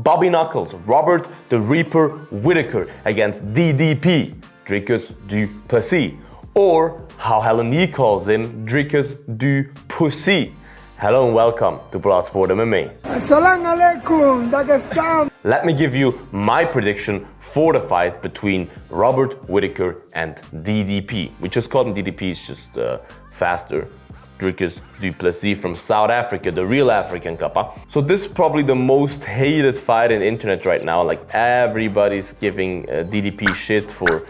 Bobby Knuckles, Robert the Reaper Whittaker against DDP, Dricus Du Plessis, or how Helen Nee calls him, Dricus Du Plessis. Hello and welcome to Bloodsport MMA. Assalamu alaikum, Dagestan. Let me give you my prediction for the fight between Robert Whittaker and DDP. We just called him DDP, it's just faster. Dricus Du Plessis from South Africa, the real African kappa. So this is probably the most hated fight in the internet right now. Like everybody's giving DDP shit for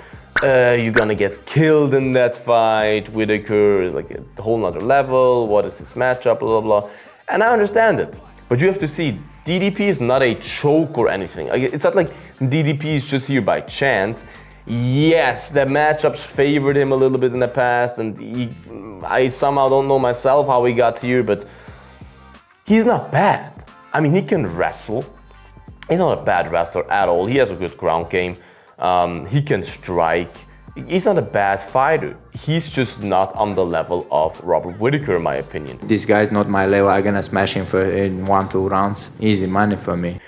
you're gonna get killed in that fight. Whittaker, like a whole nother level. What is this matchup? Blah, blah, blah. And I understand it. But you have to see, DDP is not a choke or anything. It's not like DDP is just here by chance. Yes, the matchups favored him a little bit in the past, and I somehow don't know myself how he got here, but he's not bad. I mean, he can wrestle. He's not a bad wrestler at all. He has a good ground game. He can strike. He's not a bad fighter. He's just not on the level of Robert Whittaker, in my opinion. This guy's not my level. I'm gonna smash him in 1-2 rounds. Easy money for me.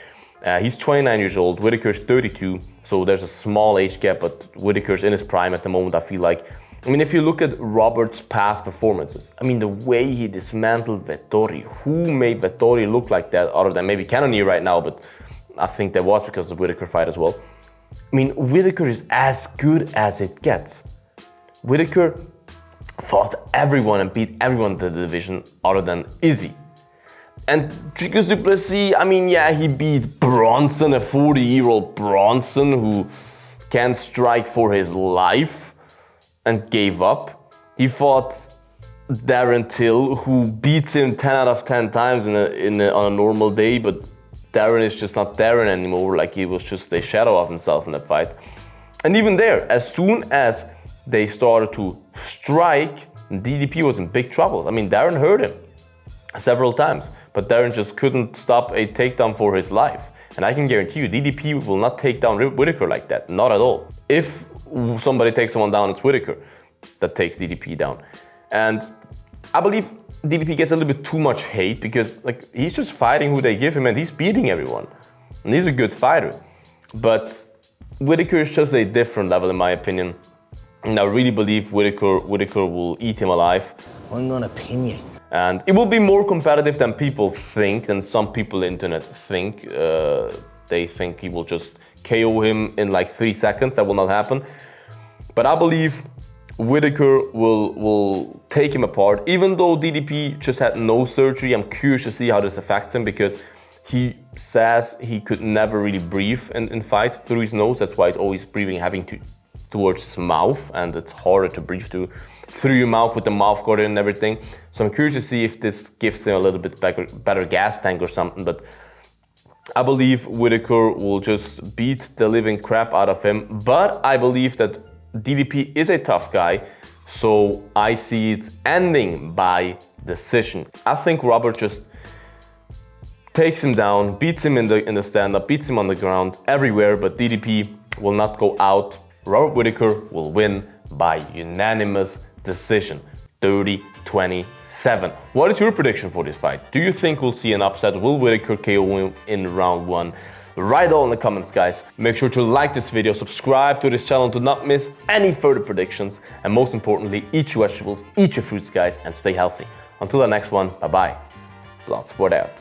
He's 29 years old. Whittaker's 32, so there's a small age gap, but Whittaker's in his prime at the moment, I feel like. I mean, if you look at Robert's past performances, I mean, the way he dismantled Vettori, who made Vettori look like that other than maybe Cannonier right now, but I think that was because of the Whittaker fight as well. I mean, Whittaker is as good as it gets. Whittaker fought everyone and beat everyone in the division other than Izzy. And Dricus Du Plessis, I mean, yeah, he beat Brunson, a 40-year-old Brunson who can't strike for his life and gave up. He fought Darren Till, who beats him 10 out of 10 times on a normal day, but Darren is just not Darren anymore, like he was just a shadow of himself in that fight. And even there, as soon as they started to strike, DDP was in big trouble. I mean, Darren hurt him several times, but Darren just couldn't stop a takedown for his life. And I can guarantee you, DDP will not take down Whittaker like that, not at all. If somebody takes someone down, it's Whittaker that takes DDP down. And I believe DDP gets a little bit too much hate because like he's just fighting who they give him and he's beating everyone. And he's a good fighter. But Whittaker is just a different level in my opinion. And I really believe Whittaker will eat him alive. I'm gonna pin you. And it will be more competitive than people think, and some people on the internet think. They think he will just KO him in like 3 seconds. That will not happen. But I believe Whittaker will take him apart. Even though DDP just had no surgery, I'm curious to see how this affects him because he says he could never really breathe in fights through his nose. That's why he's always breathing towards his mouth, and it's harder to breathe through your mouth with the mouth guard and everything. So I'm curious to see if this gives him a little bit better gas tank or something. But I believe Whittaker will just beat the living crap out of him. But I believe that DDP is a tough guy, so I see it ending by decision. I think Robert just takes him down, beats him in the stand-up, beats him on the ground, everywhere, but DDP will not go out. Robert Whittaker will win by unanimous decision, 30-27. What is your prediction for this fight? Do you think we'll see an upset? Will Whittaker KO him in round 1? Write all in the comments, guys. Make sure to like this video, subscribe to this channel to not miss any further predictions, and most importantly, eat your vegetables, eat your fruits, guys, and stay healthy. Until the next one, bye-bye. Bloodsport out.